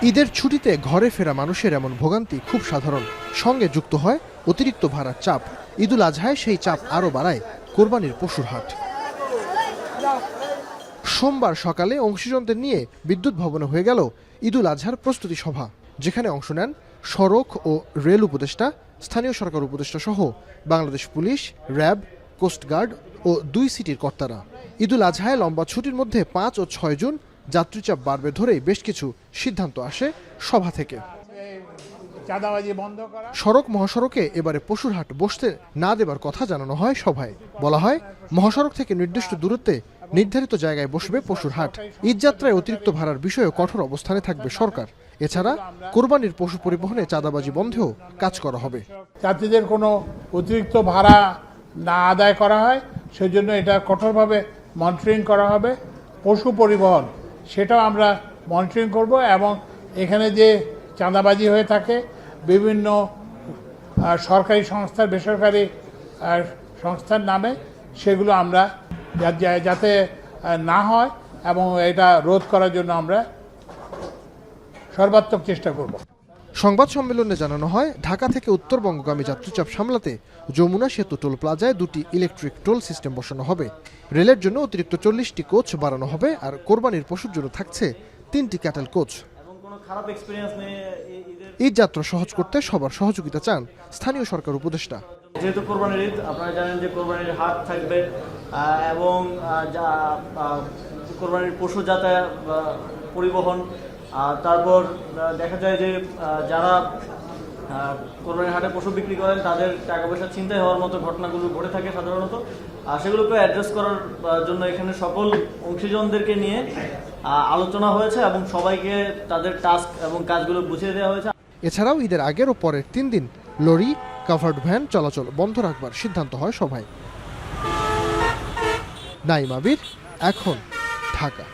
ঈদের ছুটিতে ঘরে ফেরা মানুষের এমন ভোগান্তি খুব সাধারণ। সঙ্গে যুক্ত হয় অতিরিক্ত ভাড়ার চাপ। ঈদুল আজহায় সেই চাপ আরও বাড়ায় কোরবানির পশুর হাট। সোমবার সকালে অংশীজনদের নিয়ে বিদ্যুৎ ভবনে হয়ে গেল ঈদুল আজহার প্রস্তুতি সভা, যেখানে অংশ নেন সড়ক ও রেল উপদেষ্টা, স্থানীয় সরকার উপদেষ্টা সহ বাংলাদেশ পুলিশ, র্যাব, কোস্টগার্ড ও 2 সিটির কর্তারা। ঈদুল আজহায় লম্বা ছুটির মধ্যে 5 ও 6 জুন যাত্রীচাপ বাড়বে ধরেই বেশ কিছু সিদ্ধান্ত আসে সভা থেকে। সড়ক মহাসড়কে এবারে পশুর হাট বসতে না দেবার কথা জানানো হয় সভায়। বলা হয়, মহাসড়ক থেকে নির্দিষ্ট দূরত্বে নির্ধারিত জায়গায় বসবে পশুর হাট। ঈদযাত্রায় অতিরিক্ত ভাড়ার বিষয়ে কঠোর অবস্থানে থাকবে সরকার। এছাড়া কোরবানির পশু পরিবহনে চাঁদাবাজি বন্ধেও কাজ করা হবে। যাত্রীদের কোনো অতিরিক্ত ভাড়া না আদায় করা হয় সেজন্য এটা কঠোরভাবে মনিটরিং করা হবে। পশু পরিবহন সেটাও আমরা মনিটরিং করব এবং এখানে যে চাঁদাবাজি হয়ে থাকে বিভিন্ন সরকারি সংস্থা, বেসরকারি সংস্থার নামে, সেগুলো আমরা যাতে না হয় এবং এটা রোধ করার জন্য আমরা সর্বাত্মক চেষ্টা করব। সংবাদ সম্মেলনে জানানো হয়, ঢাকা থেকে উত্তরবঙ্গগামী যাত্রীচাপ সামলাতে যমুনা সেতু টোল প্লাজায় 2টি ইলেকট্রিক টোল সিস্টেম বসানো হবে। রেলের জন্য অতিরিক্ত 40টি কোচ বাড়ানো হবে, আর কোরবানির পশুর জন্য থাকছে 3টি ক্যাটেল কোচ। ঈদ যাত্রা সহজ করতে সবার সহযোগিতা চান স্থানীয় সরকার উপদেষ্টা। যেহেতু কোরবানির ঈদ, আপনারা জানেন যে কোরবানির হাট থাকবে এবং কোরবানির পশু যাতায়াত পরিবহন, তারপর দেখা যায় যে যারা কোরবানির হাটে পশু বিক্রি করেন তাদের টাকা পয়সা ছিনতাই হওয়ার মতো ঘটনাগুলো ঘটে থাকে সাধারণত। সেগুলোকে অ্যাড্রেস করার জন্য এখানে সকল অংশীজনদেরকে নিয়ে আলোচনা হয়েছে এবং সবাইকে তাদের টাস্ক এবং কাজগুলো বুঝিয়ে দেওয়া হয়েছে। এছাড়াও ঈদের আগের ও পরের 3 দিন লরি, কাভার্ড ভ্যান চলাচল বন্ধ রাখবার সিদ্ধান্ত হয় সভায়। নাঈম আবির, এখন, ঢাকা।